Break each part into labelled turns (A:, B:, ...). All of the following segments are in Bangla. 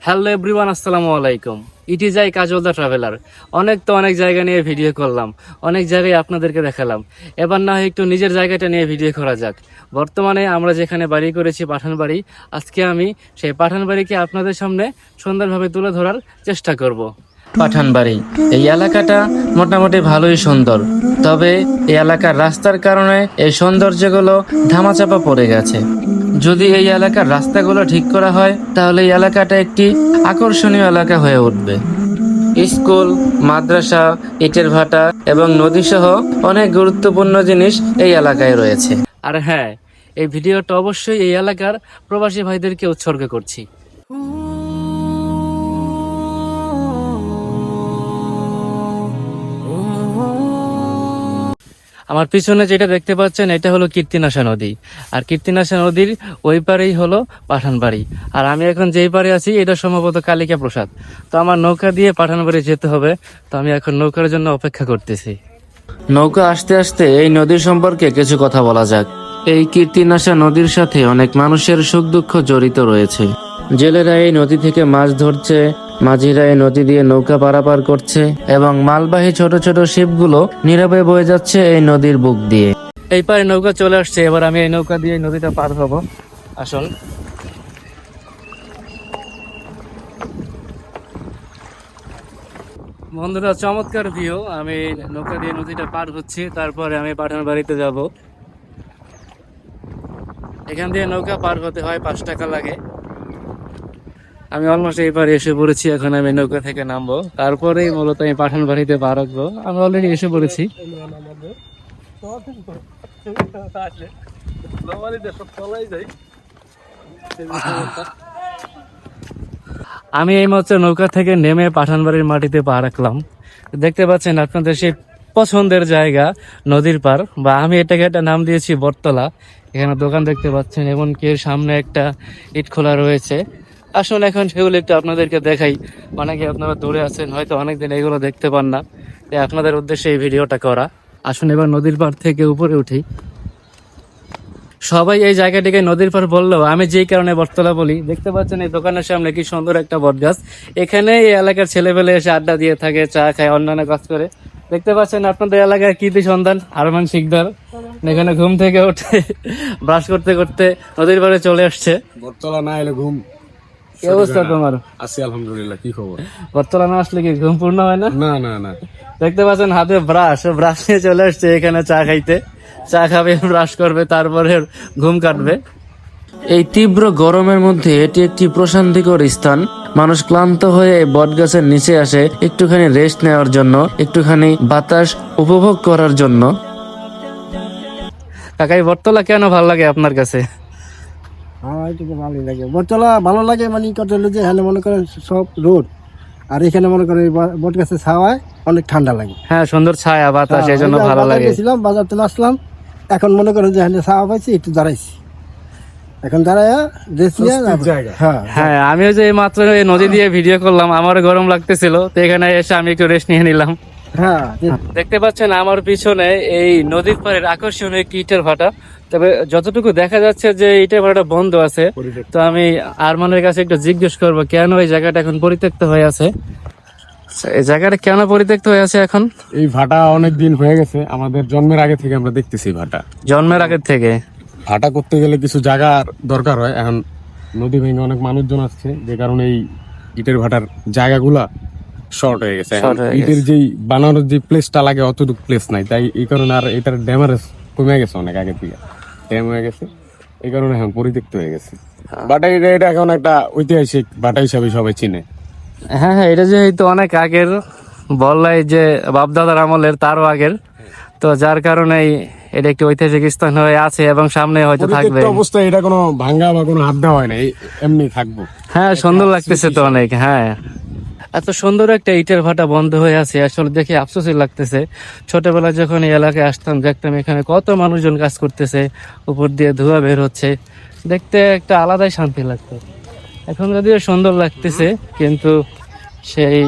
A: হ্যালো এভরিওয়ান, আসসালামু আলাইকুম। It is I Kajal the traveller. অনেক জায়গা নিয়ে ভিডিও করলাম, অনেক জায়গায় আপনাদেরকে দেখালাম। এবার না হয় একটু নিজের জায়গাটা নিয়ে ভিডিও করা যাক। বর্তমানে আমরা যেখানে বাড়ি করেছি পাঠানবাড়ি, আজকে আমি সেই পাঠানবাড়িকে আপনাদের সামনে সুন্দরভাবে তুলে ধরার চেষ্টা করব। পাঠানবাড়ি এই এলাকাটা মোটামুটি ভালোই সুন্দর, তবে এই এলাকার রাস্তার কারণে এই সৌন্দর্যগুলো ধামাচাপা পড়ে গেছে। যদি এই এলাকার রাস্তাগুলো ঠিক করা হয় তাহলে এই এলাকাটা একটি আকর্ষণীয় এলাকা হয়ে উঠবে। স্কুল, মাদ্রাসা, ইটের ভাটা এবং নদী সহ অনেক গুরুত্বপূর্ণ জিনিস এই এলাকায় রয়েছে। আর হ্যাঁ, এই ভিডিওটা অবশ্যই এই এলাকার প্রবাসী ভাইদেরকে উৎসর্গ করছি। আমার পিছনে যেটা দেখতে পাচ্ছেন এটা হলো কীর্তিনাশা নদী, আর কীর্তিনাশা নদীর ওই পারেই হলো পাঠানবাড়ি। আর আমি এখন যেই পারে আছি এটা সম্ভবত কালিকা প্রসাদ। তো আমার নৌকা দিয়ে পাঠানবাড়ি যেতে হবে, তো আমি এখন নৌকার জন্য অপেক্ষা করতেছি। নৌকা আসতে আসতে এই নদী সম্পর্কে কিছু কথা বলা যাক। এই কীর্তিনাশা নদীর সাথে অনেক মানুষের সুখ দুঃখ জড়িত রয়েছে। জেলেরা এই নদী থেকে মাছ ধরছে, মাঝিরা এই নদী দিয়ে নৌকা পারাপার করছে এবং মালবাহী ছোট ছোট শিপগুলো নীরবে বয়ে যাচ্ছে এই নদীর বুক দিয়ে। এই পারে নৌকা চলে আসছে, এবার আমি এই নৌকা দিয়ে নদীটা পার হব। আসল বন্ধুরা, চমৎকার ভিউ। আমি নৌকা দিয়ে নদীটা পার হচ্ছি, তারপরে আমি পাঠানবাড়িতে যাব। এখান দিয়ে নৌকা পার হতে হয় 5 টাকা লাগে। আমি অলমোস্ট এই পারে এসে পড়েছি। এখন আমি নৌকা থেকে নামবো, তারপরেই মূলত আমি পাঠানবাড়িতে পা রাখবো। আমি অলরেডি এসে পড়েছি। আমি এই মাত্র নৌকা থেকে নেমে পাঠানবাড়ির মাটিতে পা রাখলাম। দেখতে পাচ্ছেন আপনাদের সেই পছন্দের জায়গা, নদীর পার, বা আমি এটাকে একটা নাম দিয়েছি বটতলা। এখানে দোকান দেখতে পাচ্ছেন, এমনকি এর সামনে একটা ইট খোলা রয়েছে। আসুন এখন সেগুলো একটু আপনাদেরকে দেখাই। অনেকে আপনারা দূরে আছেন, হয়তো অনেকদিন এগুলো দেখতে পান না, তাই আপনাদের উদ্দেশ্যে এই ভিডিওটা করা। আসুন এবার নদীর পাড় থেকে উপরে উঠি। সবাই এই জায়গাটিকে নদীর পাড় বললেও আমি যেই কারণে বটতলা বলি, দেখতে পাচ্ছেন এই দোকানের সামনে কি সুন্দর একটা বটগাছ। এখানে এই এলাকার ছেলেপেলে এসে আড্ডা দিয়ে থাকে, চা খায়, অন্যান্য কাজ করে। দেখতে পাচ্ছেন আপনাদের এলাকায় কীর্তি সন্ধান আরমান শিকদার এখানে ঘুম থেকে উঠে ব্রাশ করতে করতে নদীর পাড়ে চলে আসছে।
B: বটতলা না এলে ঘুম।
A: কি অবস্থা তোমার?
B: আছি আলহামদুলিল্লাহ। কি খবর?
A: বটতলা না আসলে কি ঘুম পূর্ণ হয় না?
B: না না না।
A: দেখতে পাচ্ছেন হাতে ব্রাশ নিয়ে চলে আসছে এখানে চা খাইতে। চা খাবে, ব্রাশ করবে, তারপরে ঘুম কাটবে। এই তীব্র গরমের মধ্যে এটি একটি প্রশান্তিকর স্থান। মানুষ ক্লান্ত হয়ে এই বটগাছের নিচে আসে একটুখানি রেস্ট নেওয়ার জন্য, একটুখানি বাতাস উপভোগ করার জন্য। কাকাই, বটতলা কেন ভালো লাগে আপনার কাছে?
C: আমার এটাকে ভালোই লাগে। বটতলা ভালো লাগে মানে কথা হলো যে এখানে মনে করেন সব রোদ, আর এখানে মনে করেন বট গাছের ছাওয়ায় অনেক ঠান্ডা লাগে।
A: হ্যাঁ, সুন্দর ছায়া বাতাস, এই জন্য ভালো লাগে।
C: গেছিলাম, বাজার থেকে আসলাম, এখন মনে করেন যে এখানে ছাওয়া পাইছি, একটু দাঁড়াইছি। এখন দাঁড়াইয়া রেস্ট নিয়ে
A: হ্যাঁ, আমিও যে মাত্র এই নদী দিয়ে ভিডিও করলাম, আমারও গরম লাগতেছিল, তো এখানে এসে আমি একটু রেস্ট নিয়ে নিলাম।
C: হ্যাঁ,
A: দেখতে পাচ্ছেন আমার পিছনে এই নদীর পাড়ের আকর্ষণীয় একটি ইটের ভাটা। তবে যতটুকু দেখা যাচ্ছে যে ইটের ভাটা বন্ধ আছে। তো আমি আরমানের কাছে একটু জিজ্ঞেস করবো কেন এই জায়গাটা এখন পরিত্যক্ত হয়ে আছে। এই জায়গাটা কেন পরিত্যক্ত হয়ে আছে এখন?
B: এই ভাটা অনেক দিন হয়ে গেছে, আমাদের জন্মের আগে থেকে আমরা দেখতেছি ভাটা।
A: জন্মের আগের থেকে
B: ভাটা করতে গেলে কিছু জায়গার দরকার হয়। এখন নদী ভেঙে অনেক মানুষজন আসছে, যে কারণে এই ইটের ভাটার জায়গাগুলা শর্ট হয়ে গেছে। ইটের যেই বানানোর যে প্লেসটা লাগে অতটুকু প্লেস নাই, তাই এই কারণে আর এটার ড্যামারেজ কমে গেছে, অনেক আগে থেকে ড্যাম হয়ে গেছে, এই কারণে এখন পরিত্যক্ত হয়ে গেছে। বাটা এটা এখন একটা ঐতিহাসিক ভাটা হিসাবে সবাই চিনে।
A: হ্যাঁ, এটা যেহেতু অনেক আগের, বললাই যে বাপদাদার আমলের, তারও আগের, তো যার কারণেই এটা একটি ঐতিহাসিক স্থান হয়ে আছে এবং সামনে হয়তো থাকবে।
B: অবস্থা এটা কোনো ভাঙ্গা বা কোনো হাত দেওয়া হয় না, এমনি থাকবো।
A: হ্যাঁ, সুন্দর লাগতেছে তো অনেক। হ্যাঁ, এত সুন্দর একটা ইটের ভাটা বন্ধ হয়ে আছে, আসলে দেখে আফসোসই লাগতেছে। ছোটবেলায় যখন এই এলাকায় আসতাম দেখতাম এখানে কত মানুষজন কাজ করতেছে, উপর দিয়ে ধোঁয়া বের হচ্ছে, দেখতে একটা আলাদাই শান্তি লাগতো। এখন যদিও সুন্দর লাগতেছে, কিন্তু সেই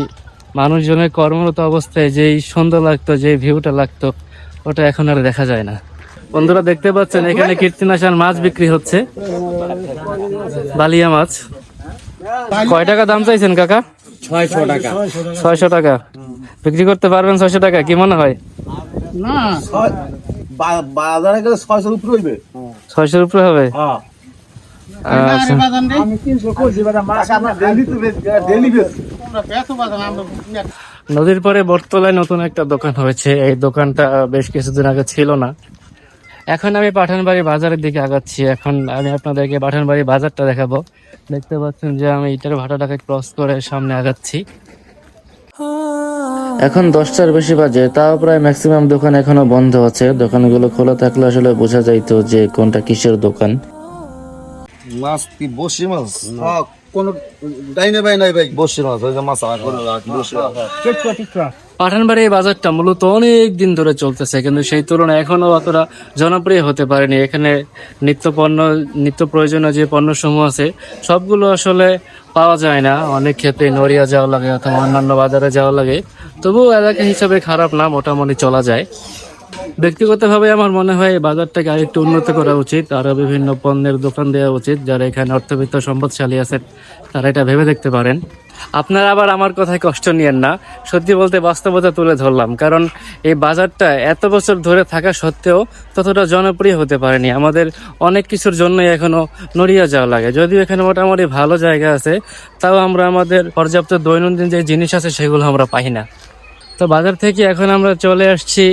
A: মানুষজনের কর্মরত অবস্থায় যেই সুন্দর লাগতো, যে ভিউটা লাগতো, ওটা এখন আর দেখা যায় না। বন্ধুরা দেখতে পাচ্ছেন এখানে কীর্তিনাশার মাছ বিক্রি হচ্ছে, বালিয়া মাছ। কয় টাকা দাম চাইছেন কাকা?
B: 600 টাকা।
A: 600 টাকা বিক্রি করতে পারবেন? 600 টাকা কি মনে হয়?
C: না
D: বাজারে গেলে 600 উপরে হইবে।
A: 600 উপরে হবে?
D: হ্যাঁ
A: আচ্ছা।
C: আমি 300 করছি বাবা মাছ
D: আমরা ডেইলি তো ডেইলি বেচ।
A: নদীর পরে বটতলায় নতুন একটা দোকান হয়েছে। এই দোকানটা বেশ কিছুদিন আগে ছিল না। এখন আমি পাঠানবাড়ি বাজারের দিকে আগাচ্ছি। এখন আমি আপনাদেরকে পাঠানবাড়ি বাজারটা দেখাবো। দেখতে পাচ্ছেন যে আমি ইটার ভাটাটাকে ক্রস করে সামনে আগাচ্ছি। এখন 10টার বেশি বাজে, তাও প্রায় ম্যাক্সিমাম দোকান এখনো বন্ধ আছে। দোকানগুলো খোলা থাকলে আসলে বোঝা যাইতো যে কোনটা কিসের দোকান।
D: মাছ কি বসি মাছ? হ্যাঁ কোন ডাইনে ভাই নাই ভাই বসি মাছ ওই যে মাছ আর করে বসি।
A: পাঠানবাড়ি এই বাজারটা মূলত অনেক দিন ধরে চলতেছে, কিন্তু সেই তুলনায় এখনো অতটা জনপ্রিয় হতে পারেনি। এখানে নিত্য প্রয়োজনীয় যে পণ্য সমূহ আছে সবগুলো আসলে পাওয়া যায় না। অনেক ক্ষেত্রে নড়িয়া যাওয়া লাগে অথবা অন্যান্য বাজারে যাওয়া লাগে। তবুও এলাকা হিসাবে খারাপ না, মোটামুটি চলা যায়। ব্যক্তিগতভাবে আমার মনে হয় এই বাজারটাকে আরেকটু উন্নত করা উচিত। আরো বিভিন্ন পণ্যের দোকান দেওয়া উচিত। যারা এখানে অর্থবিত্ত সম্পদশালী আছেন তারা এটা ভেবে দেখতে পারেন। আপনারা আবার আমার কথায় কষ্ট নিয়েন না, সত্যি বলতে বাস্তবতা তুলে ধরলাম। কারণ এই বাজারটা এত বছর ধরে থাকা সত্ত্বেও ততটা জনপ্রিয় হতে পারেনি। আমাদের অনেক কিছুর জন্যই এখনো নড়িয়া যাওয়া লাগে। যদিও এখানে মোটামুটি ভালো জায়গা আছে, তাও আমরা আমাদের পর্যাপ্ত দৈনন্দিন যে জিনিস আছে সেগুলো আমরা পাই না। তো বাজার থেকে এখন আমরা চলে আসছি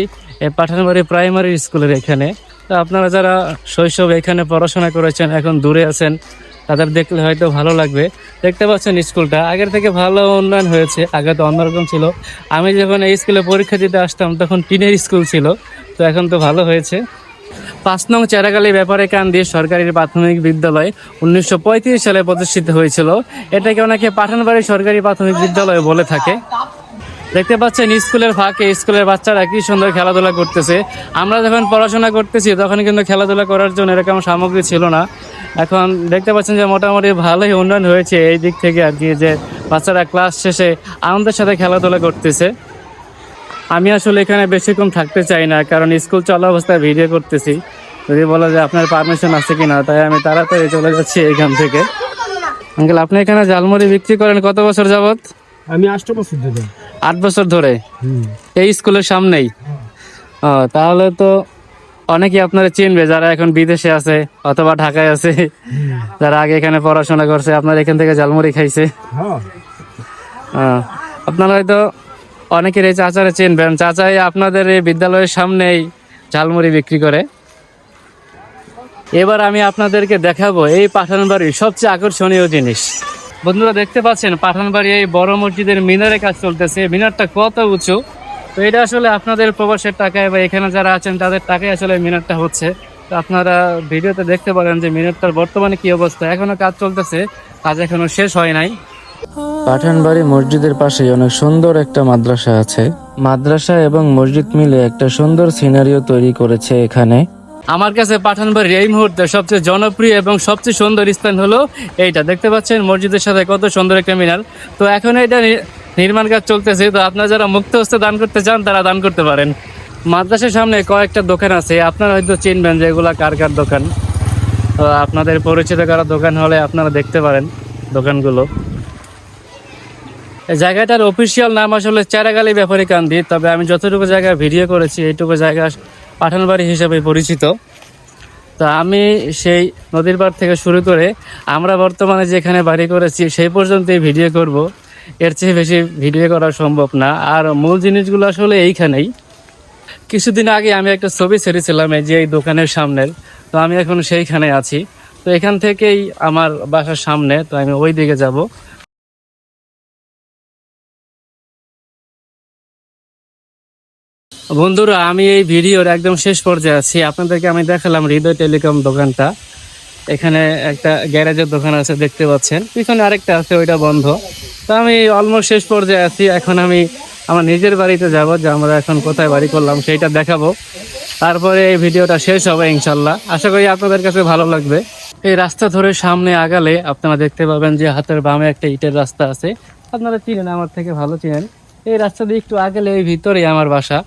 A: পাঠানবাড়ি প্রাইমারি স্কুলের এখানে। তো আপনারা যারা শৈশবে এখানে পড়াশোনা করেছেন, এখন দূরে আছেন, তাদের দেখলে হয়তো ভালো লাগবে। দেখতে পাচ্ছেন স্কুলটা আগের থেকে ভালো উন্নয়ন হয়েছে। আগে তো অন্যরকম ছিল। আমি যখন এই স্কুলে পরীক্ষা দিতে আসতাম তখন টিনের স্কুল ছিল, তো এখন তো ভালো হয়েছে। 5 নং চেরাগালি ব্যাপারে কান্দি সরকারি প্রাথমিক বিদ্যালয় 1935 সালে প্রতিষ্ঠিত হয়েছিল। এটাকে অনেকে পাঠানবাড়ি সরকারি প্রাথমিক বিদ্যালয় বলে থাকে। দেখতে পাচ্ছেন স্কুলের ফাঁকে স্কুলের বাচ্চারা কি সুন্দর খেলাধুলা করতেছে। আমরা যখন পড়াশোনা করতেছি তখন কিন্তু খেলাধুলা করার জন্য এরকম সামগ্রী ছিল না। এখন দেখতে পাচ্ছেন যে মোটামুটি ভালোই উন্নয়ন হয়েছে এই দিক থেকে আর কি, যে বাচ্চারা ক্লাস শেষে আনন্দের সাথে খেলাধুলা করতেছে। আমি আসলে এখানে বেশিক্ষণ থাকতে চাই না, কারণ স্কুল চলা অবস্থায় ভিডিও করতেছি। যদি বলা যে আপনার পারমিশন আছে কিনা, তাই আমি তাড়াতাড়ি চলে যাচ্ছি এখান থেকে। আঙ্কেল, আপনি এখানে ঝালমুড়ি বিক্রি করেন কত বছর যাবত?
C: আমি 8 বছর ধরে।
A: 8 বছর ধরে এই স্কুলের সামনেই? ও, তাহলে তো অনেকেই আপনারা চিনবে যারা এখন বিদেশে আছে অথবা ঢাকায় আছে, যারা আগে এখানে পড়াশোনা করছে, আপনার এখান থেকে ঝালমুড়ি খাইছে। আপনারা হয়তো অনেকের এই চাচারে চিনবেন। চাচাই আপনাদের এই বিদ্যালয়ের সামনেই ঝালমুড়ি বিক্রি করে। এবার আমি আপনাদেরকে দেখাবো এই পাঠানবাড়ির সবচেয়ে আকর্ষণীয় জিনিস। বন্ধুরা দেখতে পাচ্ছেন পাঠানবাড়ি এই বড় মসজিদের মিনারের কাজ চলতেছে। মিনারটা কত উঁচু! তো এটা আসলে আপনাদের প্রবাসের টাকায় বা এখানে যারা আছেন তাদের টাকায় আসলে মিনারটা হচ্ছে। তো আপনারা ভিডিওতে দেখতে পারেন যে মিনারটার বর্তমানে কি অবস্থা। এখনো কাজ চলতেছে, কাজ এখনো শেষ হয় নাই। পাঠানবাড়ি মসজিদের পাশেই অনেক সুন্দর একটা মাদ্রাসা আছে। মাদ্রাসা এবং মসজিদ মিলে একটা সুন্দর সিনারিও তৈরি করেছে এখানে। আমার কাছে পাঠানবাড়ির এই মুহূর্তে সবচেয়ে জনপ্রিয় এবং সবচেয়ে সুন্দর স্থান হলো এইটা। দেখতে পাচ্ছেন মসজিদের সাথে কত সুন্দর একটা মিনার। তো এখন এটা নির্মাণ কাজ চলতেছে। তো আপনারা যারা মুক্ত হস্তে দান করতে চান তারা দান করতে পারেন। মাদ্রাসার সামনে কয়েকটা দোকান আছে, আপনারা হয়তো চিনবেন যে এগুলা কার কার দোকান। তো আপনাদের পরিচিত কারো দোকান হলে আপনারা দেখতে পারেন দোকানগুলো। এই জায়গাটার অফিসিয়াল নাম আসলে চেরাগালি ব্যাপারী কান্দি, তবে আমি যতটুকু জায়গায় ভিডিও করেছি এইটুকু জায়গা পাঠানবাড়ি হিসেবে পরিচিত। তো আমি সেই নদীর পাড় থেকে শুরু করে আমরা বর্তমানে যেখানে বাড়ি করেছি সেই পর্যন্তই ভিডিও করব। এর চেয়ে বেশি ভিডিও করা সম্ভব না। আর মূল জিনিসগুলো আসলে এইখানেই। কিছুদিন আগে আমি একটা ছবি ছেড়েছিলাম এই যে এই দোকানের সামনের। তো আমি এখন সেইখানে আছি। তো এখান থেকেই আমার বাসার সামনে, তো আমি ওই দিকে যাব। বন্ধুরা, আমি এই ভিডিওর একদম শেষ পর্যায়ে আছি। আপনাদেরকে আমি দেখালাম হৃদয় টেলিকম দোকানটা। এখানে একটা গ্যারেজের দোকান আছে দেখতে পাচ্ছেন, পিছনে আরেকটা আছে, ওইটা বন্ধ। তো আমি অলমোস্ট শেষ পর্যায়ে আছি। এখন আমি আমার নিজের বাড়িতে যাব, যে আমরা এখন কোথায় বাড়ি করলাম সেইটা দেখাবো। তারপরে এই ভিডিওটা শেষ হবে ইনশাল্লাহ। আশা করি আপনাদের কাছে ভালো লাগবে। এই রাস্তা ধরে সামনে আগালে আপনারা দেখতে পাবেন যে হাতের বামে একটা ইটের রাস্তা আছে। আপনারা চিনেন, আমার থেকে ভালো চিনেন। এই রাস্তা দিয়ে একটু আগেলে এই ভিতরেই আমার বাসা।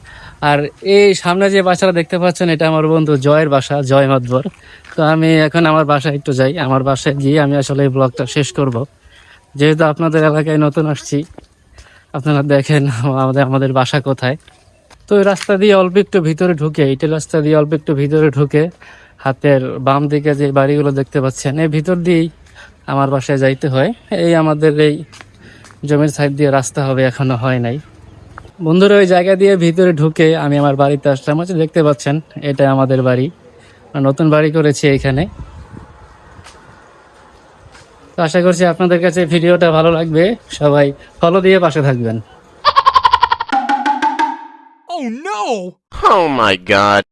A: আর এই সামনে যে বাসাটা দেখতে পাচ্ছেন এটা আমার বন্ধু জয়ের বাসা, জয় মাতবর। তো আমি এখন আমার বাসায় একটু যাই। আমার বাসায় গিয়ে আমি আসলে এই ব্লগটা শেষ করব। যেহেতু আপনাদের এলাকায় নতুন আসছি, আপনারা দেখেন আমাদের বাসা কোথায়। তো ওই রাস্তা দিয়ে অল্প একটু ভিতরে ঢুকে, ইটের রাস্তা দিয়ে অল্প একটু ভিতরে ঢুকে হাতের বাম দিকে যে বাড়িগুলো দেখতে পাচ্ছেন, এই ভিতর দিয়েই আমার বাসায় যাইতে হয়। এই আমাদের এই জমির সাইড দিয়ে রাস্তা হবে, এখনো হয় নাই। বন্ধুরা, ওই জায়গা দিয়ে ভিতরে ঢুকে আমি আমার বাড়িতে আসলাম। আচ্ছা, দেখতে পাচ্ছেন এটা আমাদের বাড়ি, নতুন বাড়ি করেছি এইখানে। তো আশা করছি আপনাদের কাছে ভিডিওটা ভালো লাগবে, সবাই ফলো দিয়ে পাশে থাকবেন।
E: Oh my god.